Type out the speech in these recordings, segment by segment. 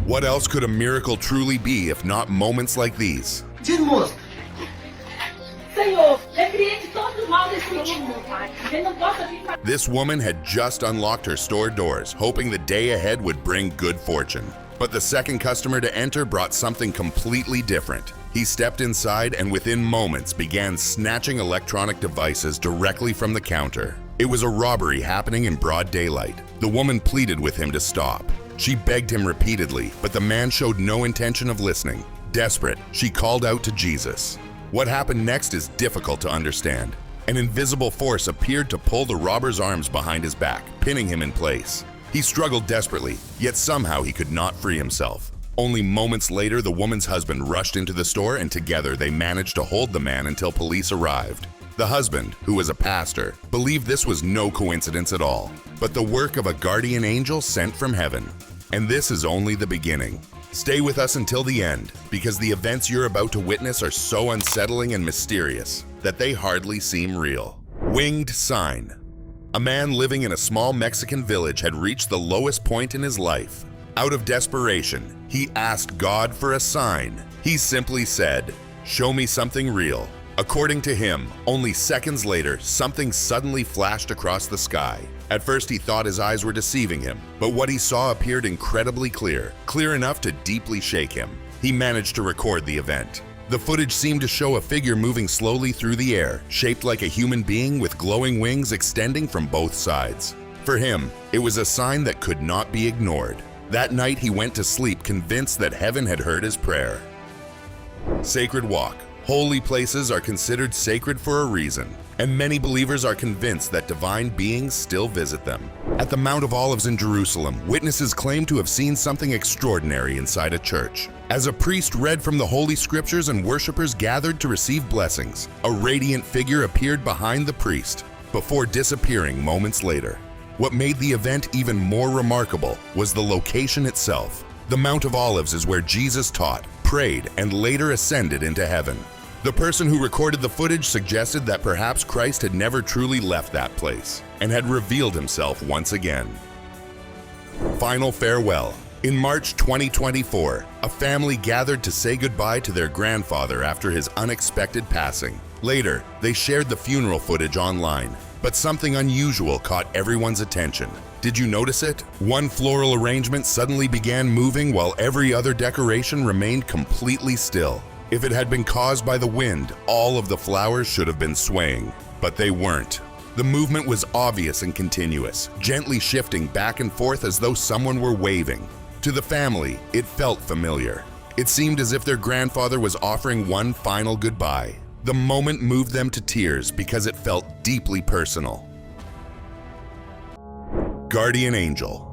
What else could a miracle truly be if not moments like these? Dizimos. Senhor, repreende todo o mal desse menino, meu pai. Ele não possa vir para... This woman had just unlocked her store doors, hoping the day ahead would bring good fortune. But the second customer to enter brought something completely different. He stepped inside and within moments began snatching electronic devices directly from the counter. It was a robbery happening in broad daylight. The woman pleaded with him to stop. She begged him repeatedly, but the man showed no intention of listening. Desperate, she called out to Jesus. What happened next is difficult to understand. An invisible force appeared to pull the robber's arms behind his back, pinning him in place. He struggled desperately, yet somehow he could not free himself. Only moments later, the woman's husband rushed into the store and together they managed to hold the man until police arrived. The husband, who was a pastor, believed this was no coincidence at all, but the work of a guardian angel sent from heaven. And this is only the beginning. Stay with us until the end, because the events you're about to witness are so unsettling and mysterious that they hardly seem real. Winged sign. A man living in a small Mexican village had reached the lowest point in his life. Out of desperation, he asked God for a sign. He simply said, "Show me something real." According to him, only seconds later, something suddenly flashed across the sky. At first, he thought his eyes were deceiving him, but what he saw appeared incredibly clear, clear enough to deeply shake him. He managed to record the event. The footage seemed to show a figure moving slowly through the air, shaped like a human being with glowing wings extending from both sides. For him, it was a sign that could not be ignored. That night, he went to sleep convinced that heaven had heard his prayer. Sacred walk. Holy places are considered sacred for a reason, and many believers are convinced that divine beings still visit them. At the Mount of Olives in Jerusalem, witnesses claim to have seen something extraordinary inside a church. As a priest read from the Holy Scriptures and worshipers gathered to receive blessings, a radiant figure appeared behind the priest, before disappearing moments later. What made the event even more remarkable was the location itself. The Mount of Olives is where Jesus taught, prayed, and later ascended into heaven. The person who recorded the footage suggested that perhaps Christ had never truly left that place and had revealed himself once again. Final farewell. In March 2024, a family gathered to say goodbye to their grandfather after his unexpected passing. Later, they shared the funeral footage online, but something unusual caught everyone's attention. Did you notice it? One floral arrangement suddenly began moving while every other decoration remained completely still. If it had been caused by the wind, all of the flowers should have been swaying, but they weren't. The movement was obvious and continuous, gently shifting back and forth as though someone were waving. To the family, it felt familiar. It seemed as if their grandfather was offering one final goodbye. The moment moved them to tears because it felt deeply personal. Guardian Angel.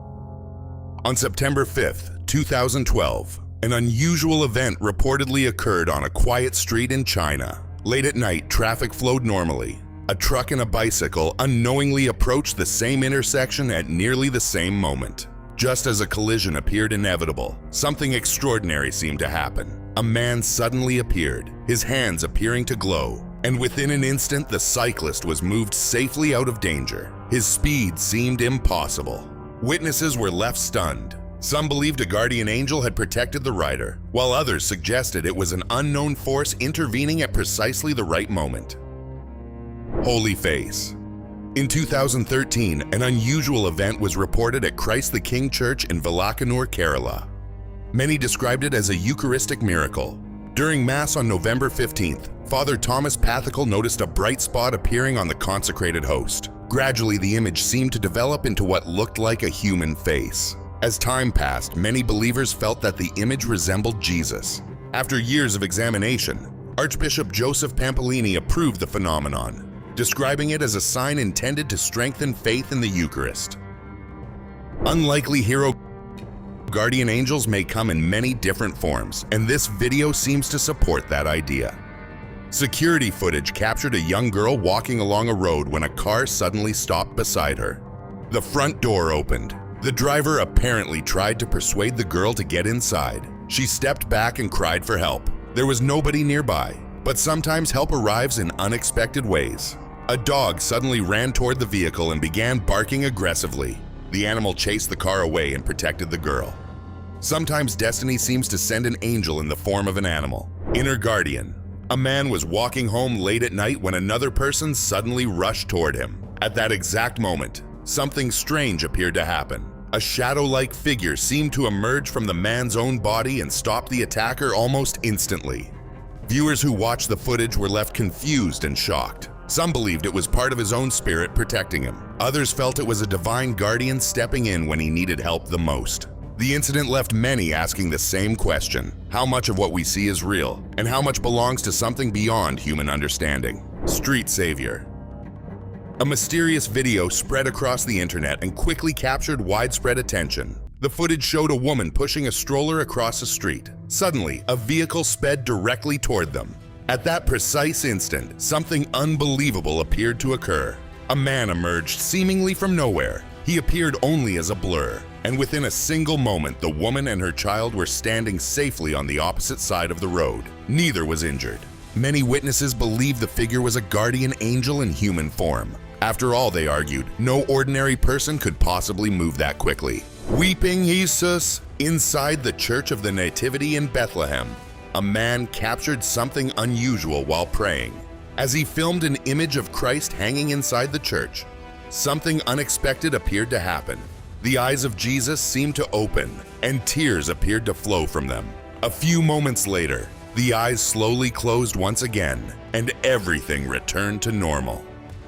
On September 5th, 2012, an unusual event reportedly occurred on a quiet street in China. Late at night, traffic flowed normally. A truck and a bicycle unknowingly approached the same intersection at nearly the same moment. Just as a collision appeared inevitable, something extraordinary seemed to happen. A man suddenly appeared, his hands appearing to glow, and within an instant the cyclist was moved safely out of danger. His speed seemed impossible. Witnesses were left stunned. Some believed a guardian angel had protected the rider, while others suggested it was an unknown force intervening at precisely the right moment. Holy Face. In 2013, an unusual event was reported at Christ the King Church in Vilakanur, Kerala. Many described it as a Eucharistic miracle. During Mass on November 15th, Father Thomas Pathical noticed a bright spot appearing on the consecrated host. Gradually, the image seemed to develop into what looked like a human face. As time passed, many believers felt that the image resembled Jesus. After years of examination, Archbishop Joseph Pampolini approved the phenomenon, describing it as a sign intended to strengthen faith in the Eucharist. Unlikely hero guardian angels may come in many different forms, and this video seems to support that idea. Security footage captured a young girl walking along a road when a car suddenly stopped beside her. The front door opened. The driver apparently tried to persuade the girl to get inside. She stepped back and cried for help. There was nobody nearby, but sometimes help arrives in unexpected ways. A dog suddenly ran toward the vehicle and began barking aggressively. The animal chased the car away and protected the girl. Sometimes destiny seems to send an angel in the form of an animal. Inner guardian. A man was walking home late at night when another person suddenly rushed toward him. At that exact moment, something strange appeared to happen. A shadow-like figure seemed to emerge from the man's own body and stop the attacker almost instantly. Viewers who watched the footage were left confused and shocked. Some believed it was part of his own spirit protecting him. Others felt it was a divine guardian stepping in when he needed help the most. The incident left many asking the same question: how much of what we see is real, and how much belongs to something beyond human understanding? Street Savior. A mysterious video spread across the internet and quickly captured widespread attention. The footage showed a woman pushing a stroller across a street. Suddenly, a vehicle sped directly toward them. At that precise instant, something unbelievable appeared to occur. A man emerged seemingly from nowhere. He appeared only as a blur, and within a single moment, the woman and her child were standing safely on the opposite side of the road. Neither was injured. Many witnesses believed the figure was a guardian angel in human form. After all, they argued, no ordinary person could possibly move that quickly. Weeping Jesus. Inside the Church of the Nativity in Bethlehem, a man captured something unusual while praying. As he filmed an image of Christ hanging inside the church, something unexpected appeared to happen. The eyes of Jesus seemed to open, and tears appeared to flow from them. A few moments later, the eyes slowly closed once again, and everything returned to normal.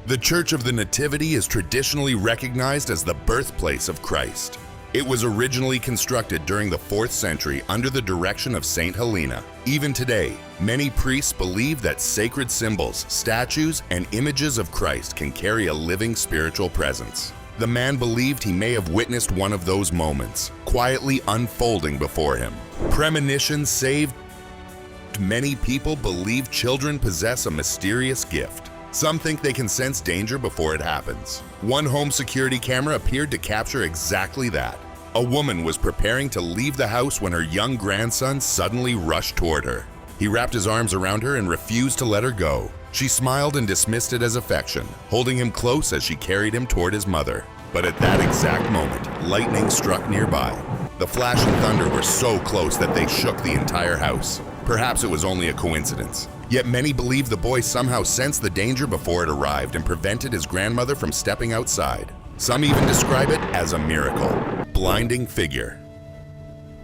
The Church of the Nativity is traditionally recognized as the birthplace of Christ. It was originally constructed during the 4th century under the direction of Saint Helena. Even today, many priests believe that sacred symbols, statues, and images of Christ can carry a living spiritual presence. The man believed he may have witnessed one of those moments, quietly unfolding before him. Premonitions saved. Many people believe children possess a mysterious gift. Some think they can sense danger before it happens. One home security camera appeared to capture exactly that. A woman was preparing to leave the house when her young grandson suddenly rushed toward her. He wrapped his arms around her and refused to let her go. She smiled and dismissed it as affection, holding him close as she carried him toward his mother. But at that exact moment, lightning struck nearby. The flash and thunder were so close that they shook the entire house. Perhaps it was only a coincidence. Yet many believe the boy somehow sensed the danger before it arrived and prevented his grandmother from stepping outside. Some even describe it as a miracle. Blinding figure.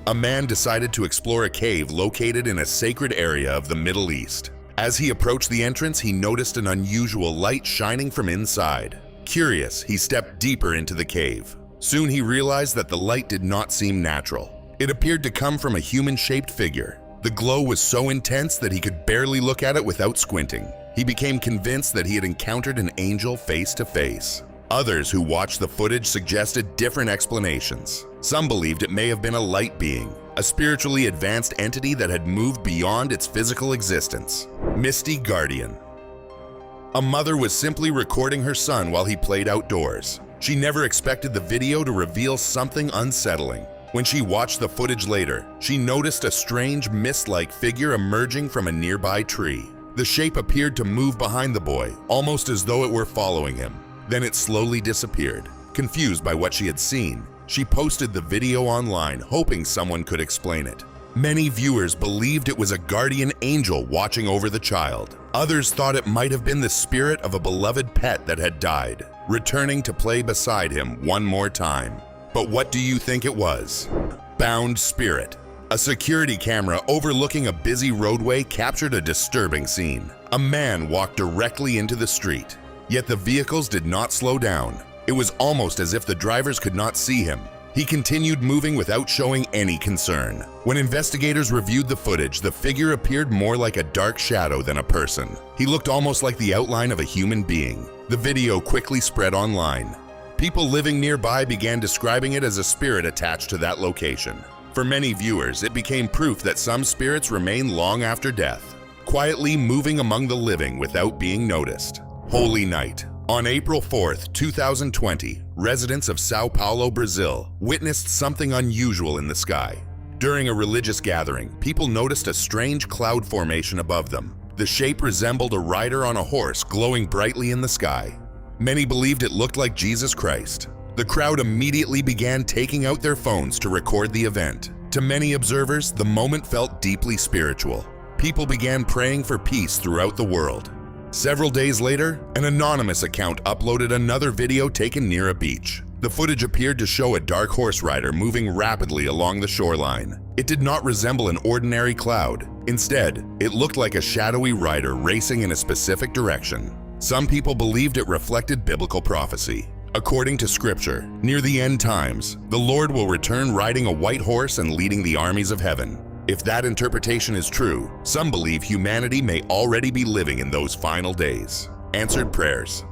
A man decided to explore a cave located in a sacred area of the Middle East. As he approached the entrance, he noticed an unusual light shining from inside. Curious, he stepped deeper into the cave. Soon he realized that the light did not seem natural. It appeared to come from a human-shaped figure. The glow was so intense that he could barely look at it without squinting. He became convinced that he had encountered an angel face to face. Others who watched the footage suggested different explanations. Some believed it may have been a light being, a spiritually advanced entity that had moved beyond its physical existence. Misty Guardian. A mother was simply recording her son while he played outdoors. She never expected the video to reveal something unsettling. When she watched the footage later, she noticed a strange mist-like figure emerging from a nearby tree. The shape appeared to move behind the boy, almost as though it were following him. Then it slowly disappeared. Confused by what she had seen, she posted the video online, hoping someone could explain it. Many viewers believed it was a guardian angel watching over the child. Others thought it might have been the spirit of a beloved pet that had died, returning to play beside him one more time. But what do you think it was? Bound spirit. A security camera overlooking a busy roadway captured a disturbing scene. A man walked directly into the street, yet the vehicles did not slow down. It was almost as if the drivers could not see him. He continued moving without showing any concern. When investigators reviewed the footage, the figure appeared more like a dark shadow than a person. He looked almost like the outline of a human being. The video quickly spread online. People living nearby began describing it as a spirit attached to that location. For many viewers, it became proof that some spirits remain long after death, quietly moving among the living without being noticed. Holy Night. On April 4th, 2020, residents of Sao Paulo, Brazil, witnessed something unusual in the sky. During a religious gathering, people noticed a strange cloud formation above them. The shape resembled a rider on a horse glowing brightly in the sky. Many believed it looked like Jesus Christ. The crowd immediately began taking out their phones to record the event. To many observers, the moment felt deeply spiritual. People began praying for peace throughout the world. Several days later, an anonymous account uploaded another video taken near a beach. The footage appeared to show a dark horse rider moving rapidly along the shoreline. It did not resemble an ordinary cloud. Instead, it looked like a shadowy rider racing in a specific direction. Some people believed it reflected biblical prophecy. According to scripture, near the end times, the Lord will return riding a white horse and leading the armies of heaven. If that interpretation is true, some believe humanity may already be living in those final days. Answered prayers.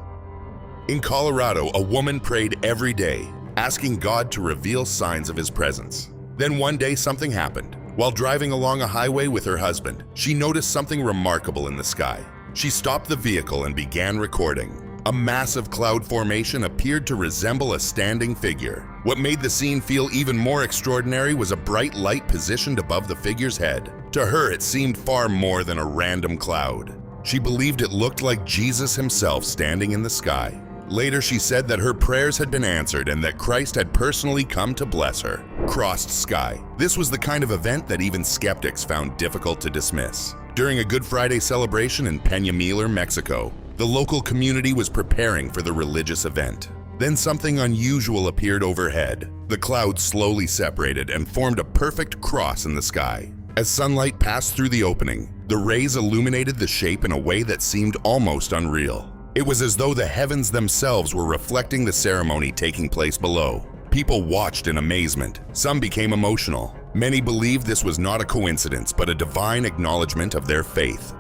In Colorado, a woman prayed every day, asking God to reveal signs of His presence. Then one day something happened. While driving along a highway with her husband, she noticed something remarkable in the sky. She stopped the vehicle and began recording. A massive cloud formation appeared to resemble a standing figure. What made the scene feel even more extraordinary was a bright light positioned above the figure's head. To her, it seemed far more than a random cloud. She believed it looked like Jesus Himself standing in the sky. Later, she said that her prayers had been answered and that Christ had personally come to bless her. Crossed sky. This was the kind of event that even skeptics found difficult to dismiss. During a Good Friday celebration in Peñamiller, Mexico, the local community was preparing for the religious event. Then something unusual appeared overhead. The clouds slowly separated and formed a perfect cross in the sky. As sunlight passed through the opening, the rays illuminated the shape in a way that seemed almost unreal. It was as though the heavens themselves were reflecting the ceremony taking place below. People watched in amazement. Some became emotional. Many believed this was not a coincidence, but a divine acknowledgement of their faith.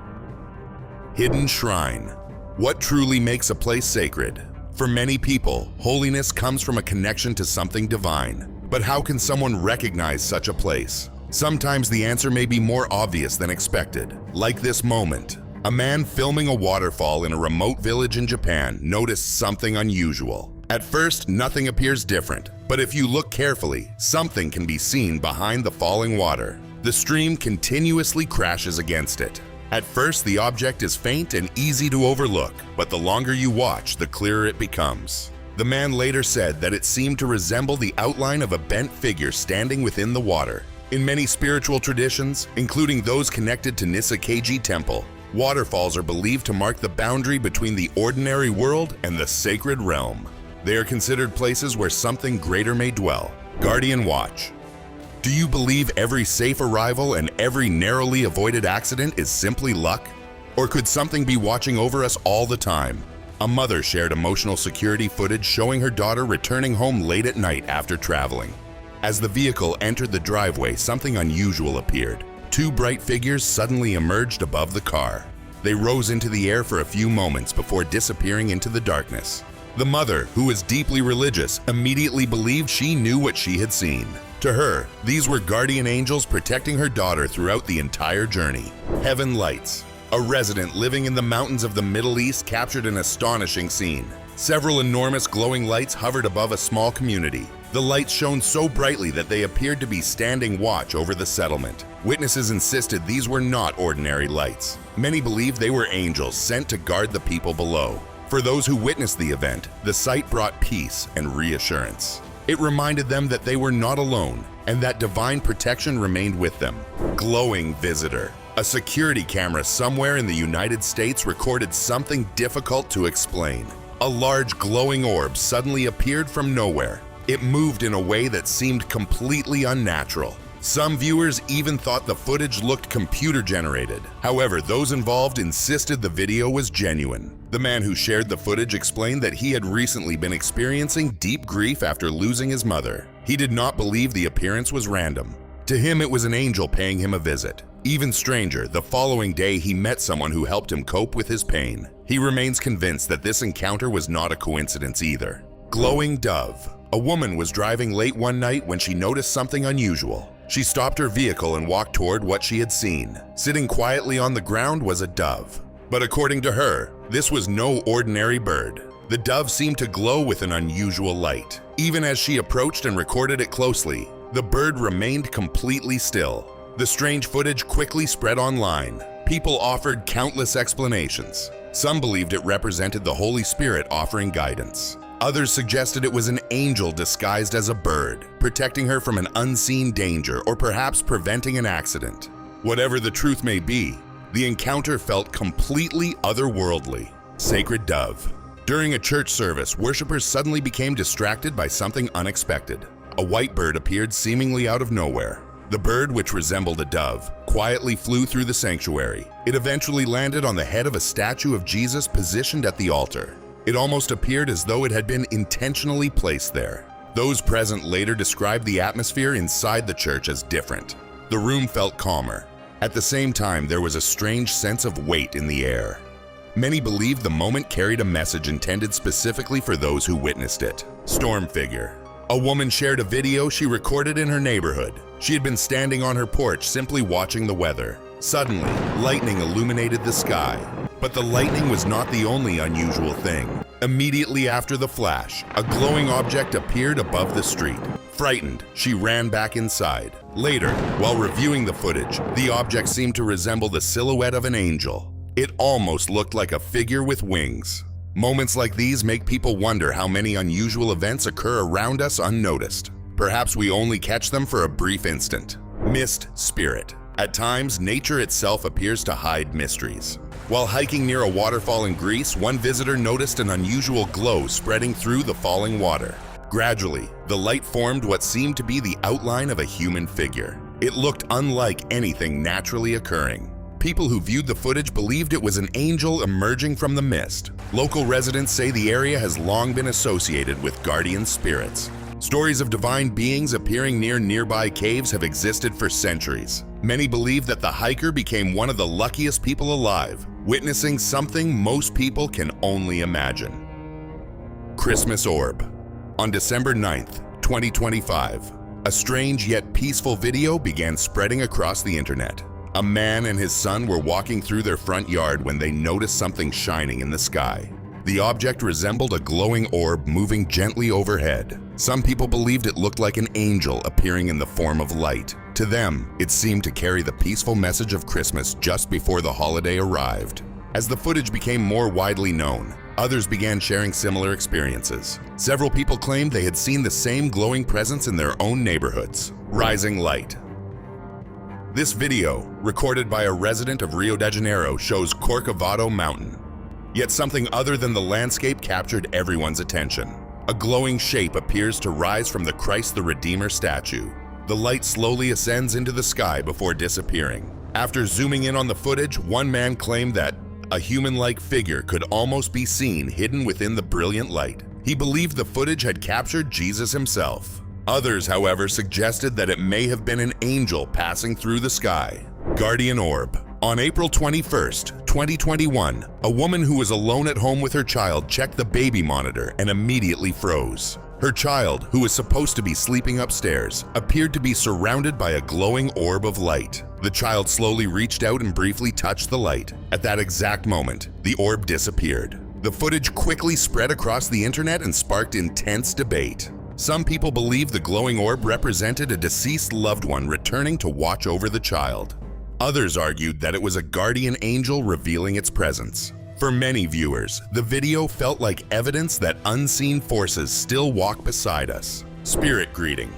Hidden shrine. What truly makes a place sacred? For many people, holiness comes from a connection to something divine. But how can someone recognize such a place? Sometimes the answer may be more obvious than expected. Like this moment. A man filming a waterfall in a remote village in Japan noticed something unusual. At first, nothing appears different, but if you look carefully, something can be seen behind the falling water. The stream continuously crashes against it. At first, the object is faint and easy to overlook, but the longer you watch, the clearer it becomes. The man later said that it seemed to resemble the outline of a bent figure standing within the water. In many spiritual traditions, including those connected to Nisakaji Temple, waterfalls are believed to mark the boundary between the ordinary world and the sacred realm. They are considered places where something greater may dwell. Guardian Watch. Do you believe every safe arrival and every narrowly avoided accident is simply luck? Or could something be watching over us all the time? A mother shared emotional security footage showing her daughter returning home late at night after traveling. As the vehicle entered the driveway, something unusual appeared. Two bright figures suddenly emerged above the car. They rose into the air for a few moments before disappearing into the darkness. The mother, who was deeply religious, immediately believed she knew what she had seen. To her, these were guardian angels protecting her daughter throughout the entire journey. Heaven Lights. A resident living in the mountains of the Middle East captured an astonishing scene. Several enormous glowing lights hovered above a small community. The lights shone so brightly that they appeared to be standing watch over the settlement. Witnesses insisted these were not ordinary lights. Many believed they were angels sent to guard the people below. For those who witnessed the event, the sight brought peace and reassurance. It reminded them that they were not alone and that divine protection remained with them. Glowing visitor. A security camera somewhere in the United States recorded something difficult to explain. A large glowing orb suddenly appeared from nowhere. It moved in a way that seemed completely unnatural. Some viewers even thought the footage looked computer-generated. However, those involved insisted the video was genuine. The man who shared the footage explained that he had recently been experiencing deep grief after losing his mother. He did not believe the appearance was random. To him, it was an angel paying him a visit. Even stranger, the following day he met someone who helped him cope with his pain. He remains convinced that this encounter was not a coincidence either. Glowing dove. A woman was driving late one night when she noticed something unusual. She stopped her vehicle and walked toward what she had seen. Sitting quietly on the ground was a dove. But according to her, this was no ordinary bird. The dove seemed to glow with an unusual light. Even as she approached and recorded it closely, the bird remained completely still. The strange footage quickly spread online. People offered countless explanations. Some believed it represented the Holy Spirit offering guidance. Others suggested it was an angel disguised as a bird, protecting her from an unseen danger or perhaps preventing an accident. Whatever the truth may be, the encounter felt completely otherworldly. Sacred dove. During a church service, worshipers suddenly became distracted by something unexpected. A white bird appeared seemingly out of nowhere. The bird, which resembled a dove, quietly flew through the sanctuary. It eventually landed on the head of a statue of Jesus positioned at the altar. It almost appeared as though it had been intentionally placed there. Those present later described the atmosphere inside the church as different. The room felt calmer. At the same time, there was a strange sense of weight in the air. Many believed the moment carried a message intended specifically for those who witnessed it. Storm figure. A woman shared a video she recorded in her neighborhood. She had been standing on her porch simply watching the weather. Suddenly, lightning illuminated the sky. But the lightning was not the only unusual thing. Immediately after the flash, a glowing object appeared above the street. Frightened, she ran back inside. Later, while reviewing the footage, the object seemed to resemble the silhouette of an angel. It almost looked like a figure with wings. Moments like these make people wonder how many unusual events occur around us unnoticed. Perhaps we only catch them for a brief instant. Mist spirit. At times, nature itself appears to hide mysteries. While hiking near a waterfall in Greece, one visitor noticed an unusual glow spreading through the falling water. Gradually, the light formed what seemed to be the outline of a human figure. It looked unlike anything naturally occurring. People who viewed the footage believed it was an angel emerging from the mist. Local residents say the area has long been associated with guardian spirits. Stories of divine beings appearing near nearby caves have existed for centuries. Many believe that the hiker became one of the luckiest people alive, witnessing something most people can only imagine. Christmas orb. On December 9th, 2025, a strange yet peaceful video began spreading across the internet. A man and his son were walking through their front yard when they noticed something shining in the sky. The object resembled a glowing orb moving gently overhead. Some people believed it looked like an angel appearing in the form of light. To them, it seemed to carry the peaceful message of Christmas just before the holiday arrived. As the footage became more widely known, others began sharing similar experiences. Several people claimed they had seen the same glowing presence in their own neighborhoods. Rising light. This video, recorded by a resident of Rio de Janeiro, shows Corcovado Mountain. Yet something other than the landscape captured everyone's attention. A glowing shape appears to rise from the Christ the Redeemer statue. The light slowly ascends into the sky before disappearing. After zooming in on the footage, one man claimed that a human-like figure could almost be seen hidden within the brilliant light. He believed the footage had captured Jesus himself. Others, however, suggested that it may have been an angel passing through the sky. Guardian orb. On April 21st, 2021, a woman who was alone at home with her child checked the baby monitor and immediately froze. Her child, who was supposed to be sleeping upstairs, appeared to be surrounded by a glowing orb of light. The child slowly reached out and briefly touched the light. At that exact moment, the orb disappeared. The footage quickly spread across the internet and sparked intense debate. Some people believe the glowing orb represented a deceased loved one returning to watch over the child. Others argued that it was a guardian angel revealing its presence. For many viewers, the video felt like evidence that unseen forces still walk beside us. Spirit greeting.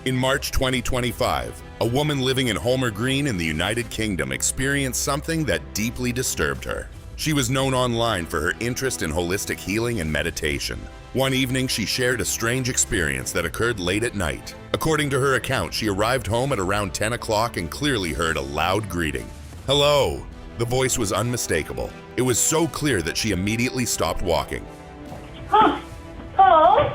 In March 2025, a woman living in Homer Green in the United Kingdom experienced something that deeply disturbed her. She was known online for her interest in holistic healing and meditation. One evening, she shared a strange experience that occurred late at night. According to her account, she arrived home at around 10 o'clock and clearly heard a loud greeting. "Hello!" The voice was unmistakable. It was so clear that she immediately stopped walking. Hello?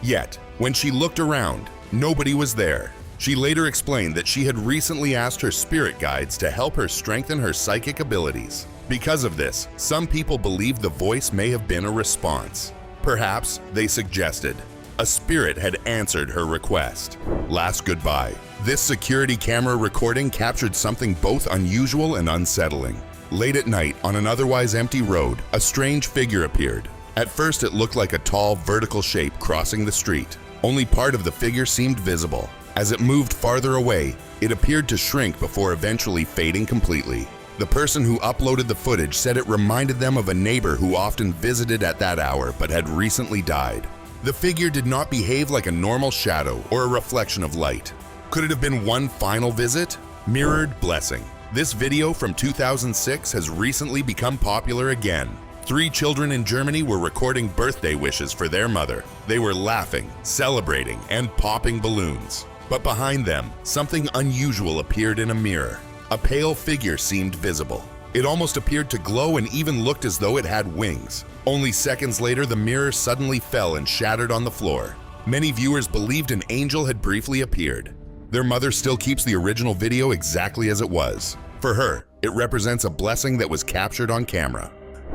Yet, when she looked around, nobody was there. She later explained that she had recently asked her spirit guides to help her strengthen her psychic abilities. Because of this, some people believe the voice may have been a response. Perhaps, they suggested, a spirit had answered her request. Last goodbye. This security camera recording captured something both unusual and unsettling. Late at night, on an otherwise empty road, a strange figure appeared. At first, it looked like a tall, vertical shape crossing the street. Only part of the figure seemed visible. As it moved farther away, it appeared to shrink before eventually fading completely. The person who uploaded the footage said it reminded them of a neighbor who often visited at that hour but had recently died. The figure did not behave like a normal shadow or a reflection of light. Could it have been one final visit? Mirrored blessing. This video from 2006 has recently become popular again. 3 children in Germany were recording birthday wishes for their mother. They were laughing, celebrating, and popping balloons. But behind them, something unusual appeared in a mirror. A pale figure seemed visible. It almost appeared to glow and even looked as though it had wings. Only seconds later, the mirror suddenly fell and shattered on the floor. Many viewers believed an angel had briefly appeared. Their mother still keeps the original video exactly as it was. For her, it represents a blessing that was captured on camera.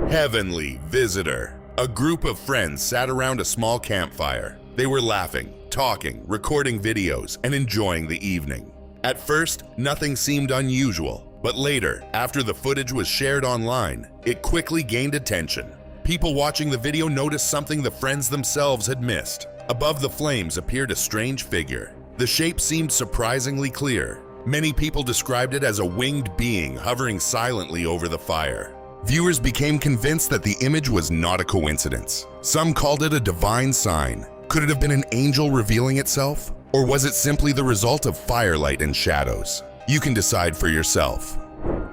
Heavenly visitor. A group of friends sat around a small campfire. They were laughing, talking, recording videos, and enjoying the evening. At first, nothing seemed unusual, but later, after the footage was shared online, it quickly gained attention. People watching the video noticed something the friends themselves had missed. Above the flames appeared a strange figure. The shape seemed surprisingly clear. Many people described it as a winged being hovering silently over the fire. Viewers became convinced that the image was not a coincidence. Some called it a divine sign. Could it have been an angel revealing itself? Or was it simply the result of firelight and shadows? You can decide for yourself.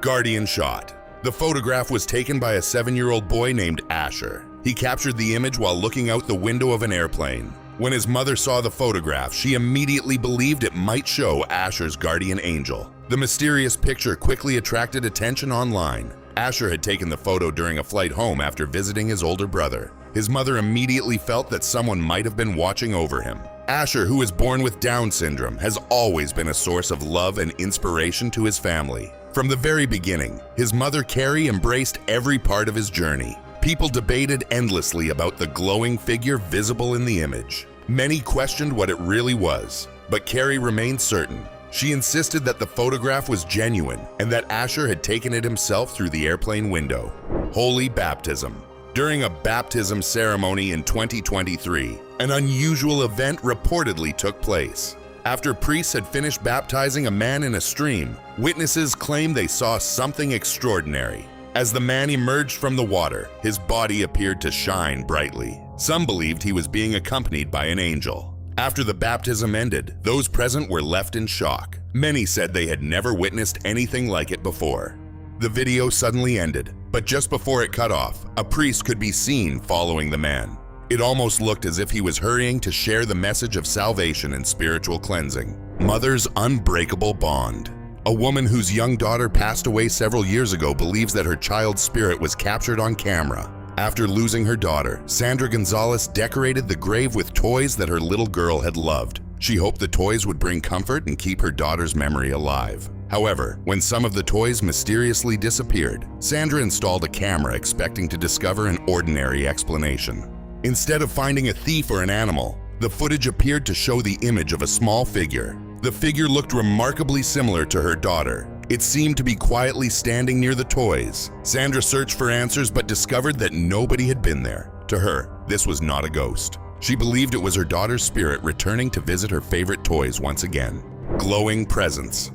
Guardian shot. The photograph was taken by a 7-year-old boy named Asher. He captured the image while looking out the window of an airplane. When his mother saw the photograph, she immediately believed it might show Asher's guardian angel. The mysterious picture quickly attracted attention online. Asher had taken the photo during a flight home after visiting his older brother. His mother immediately felt that someone might have been watching over him. Asher, who was born with Down syndrome, has always been a source of love and inspiration to his family. From the very beginning, his mother Carrie embraced every part of his journey. People debated endlessly about the glowing figure visible in the image. Many questioned what it really was, but Carrie remained certain. She insisted that the photograph was genuine and that Asher had taken it himself through the airplane window. Holy baptism. During a baptism ceremony in 2023, an unusual event reportedly took place. After priests had finished baptizing a man in a stream, witnesses claimed they saw something extraordinary. As the man emerged from the water, his body appeared to shine brightly. Some believed he was being accompanied by an angel. After the baptism ended, those present were left in shock. Many said they had never witnessed anything like it before. The video suddenly ended, but just before it cut off, a priest could be seen following the man. It almost looked as if he was hurrying to share the message of salvation and spiritual cleansing. Mother's unbreakable bond. A woman whose young daughter passed away several years ago believes that her child's spirit was captured on camera. After losing her daughter, Sandra Gonzalez decorated the grave with toys that her little girl had loved. She hoped the toys would bring comfort and keep her daughter's memory alive. However, when some of the toys mysteriously disappeared, Sandra installed a camera expecting to discover an ordinary explanation. Instead of finding a thief or an animal, the footage appeared to show the image of a small figure. The figure looked remarkably similar to her daughter. It seemed to be quietly standing near the toys. Sandra searched for answers but discovered that nobody had been there. To her, this was not a ghost. She believed it was her daughter's spirit returning to visit her favorite toys once again. Glowing presence.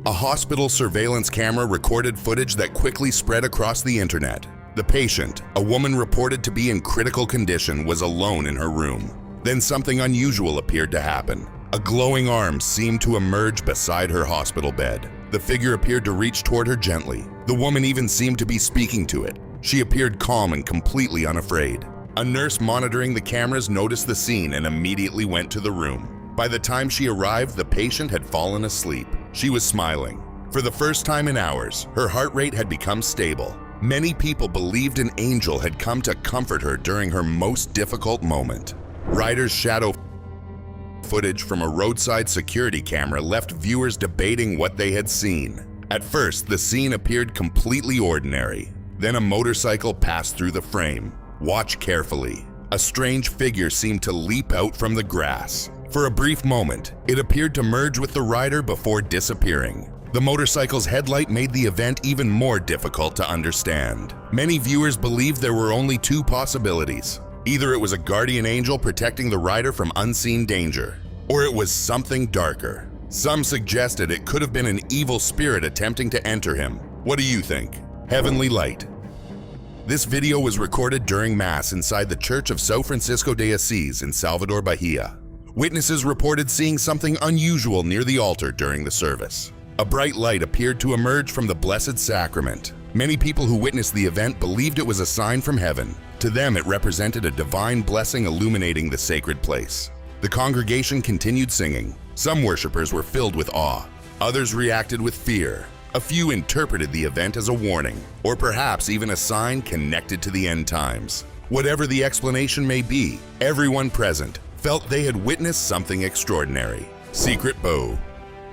A hospital surveillance camera recorded footage that quickly spread across the internet. The patient, a woman reported to be in critical condition, was alone in her room. Then something unusual appeared to happen. A glowing arm seemed to emerge beside her hospital bed. The figure appeared to reach toward her gently. The woman even seemed to be speaking to it. She appeared calm and completely unafraid. A nurse monitoring the cameras noticed the scene and immediately went to the room. By the time she arrived, the patient had fallen asleep. She was smiling. For the first time in hours, her heart rate had become stable. Many people believed an angel had come to comfort her during her most difficult moment. Ryder's shadow footage from a roadside security camera left viewers debating what they had seen. At first, the scene appeared completely ordinary. Then a motorcycle passed through the frame. Watch carefully. A strange figure seemed to leap out from the grass. For a brief moment, it appeared to merge with the rider before disappearing. The motorcycle's headlight made the event even more difficult to understand. Many viewers believed there were only 2 possibilities. Either it was a guardian angel protecting the rider from unseen danger, or it was something darker. Some suggested it could have been an evil spirit attempting to enter him. What do you think? Heavenly light. This video was recorded during Mass inside the Church of São Francisco de Assis in Salvador, Bahia. Witnesses reported seeing something unusual near the altar during the service. A bright light appeared to emerge from the Blessed Sacrament. Many people who witnessed the event believed it was a sign from heaven. To them, it represented a divine blessing illuminating the sacred place. The congregation continued singing. Some worshipers were filled with awe. Others reacted with fear. A few interpreted the event as a warning, or perhaps even a sign connected to the end times. Whatever the explanation may be, everyone present felt they had witnessed something extraordinary. Secret bow.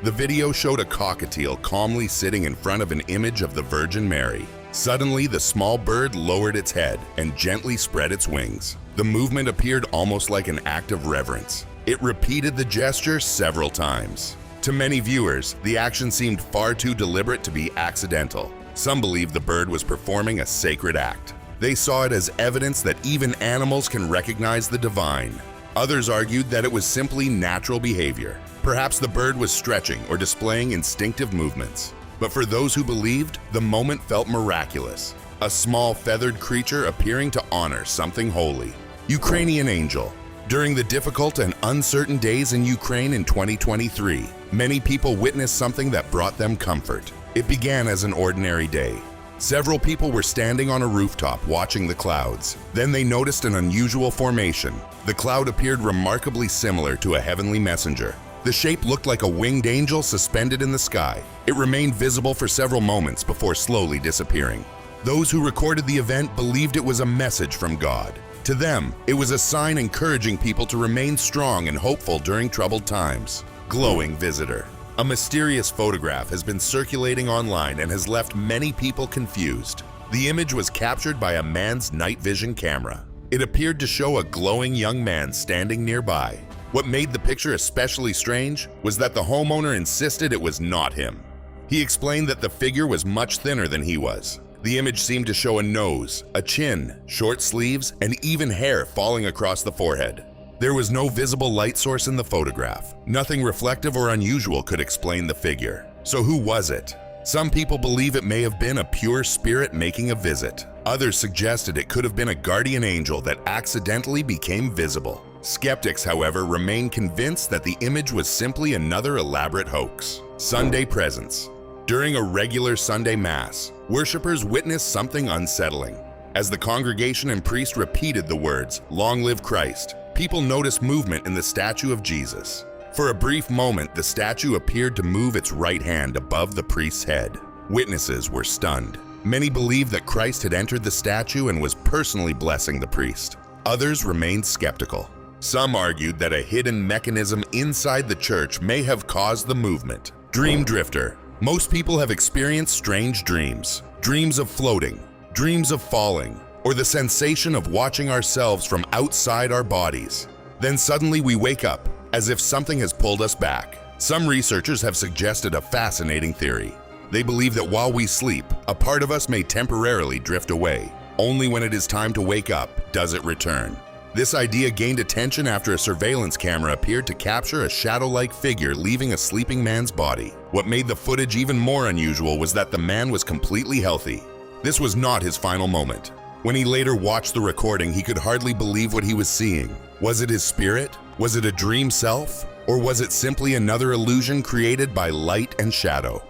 The video showed a cockatiel calmly sitting in front of an image of the Virgin Mary. Suddenly, the small bird lowered its head and gently spread its wings. The movement appeared almost like an act of reverence. It repeated the gesture several times. To many viewers, the action seemed far too deliberate to be accidental. Some believed the bird was performing a sacred act. They saw it as evidence that even animals can recognize the divine. Others argued that it was simply natural behavior. Perhaps the bird was stretching or displaying instinctive movements. But for those who believed, the moment felt miraculous. A small feathered creature appearing to honor something holy. Ukrainian angel. During the difficult and uncertain days in Ukraine in 2023, many people witnessed something that brought them comfort. It began as an ordinary day. Several people were standing on a rooftop watching the clouds. Then they noticed an unusual formation. The cloud appeared remarkably similar to a heavenly messenger. The shape looked like a winged angel suspended in the sky. It remained visible for several moments before slowly disappearing. Those who recorded the event believed it was a message from God. To them, it was a sign encouraging people to remain strong and hopeful during troubled times. Glowing visitor. A mysterious photograph has been circulating online and has left many people confused. The image was captured by a man's night vision camera. It appeared to show a glowing young man standing nearby. What made the picture especially strange was that the homeowner insisted it was not him. He explained that the figure was much thinner than he was. The image seemed to show a nose, a chin, short sleeves, and even hair falling across the forehead. There was no visible light source in the photograph. Nothing reflective or unusual could explain the figure. So who was it? Some people believe it may have been a pure spirit making a visit. Others suggested it could have been a guardian angel that accidentally became visible. Skeptics, however, remain convinced that the image was simply another elaborate hoax. Sunday presence. During a regular Sunday Mass, worshippers witnessed something unsettling. As the congregation and priest repeated the words, "Long live Christ," people noticed movement in the statue of Jesus. For a brief moment, the statue appeared to move its right hand above the priest's head. Witnesses were stunned. Many believed that Christ had entered the statue and was personally blessing the priest. Others remained skeptical. Some argued that a hidden mechanism inside the church may have caused the movement. Dream drifter. Most people have experienced strange dreams. Dreams of floating, dreams of falling, or the sensation of watching ourselves from outside our bodies. Then suddenly we wake up, as if something has pulled us back. Some researchers have suggested a fascinating theory. They believe that while we sleep, a part of us may temporarily drift away. Only when it is time to wake up does it return. This idea gained attention after a surveillance camera appeared to capture a shadow-like figure leaving a sleeping man's body. What made the footage even more unusual was that the man was completely healthy. This was not his final moment. When he later watched the recording, he could hardly believe what he was seeing. Was it his spirit? Was it a dream self? Or was it simply another illusion created by light and shadow?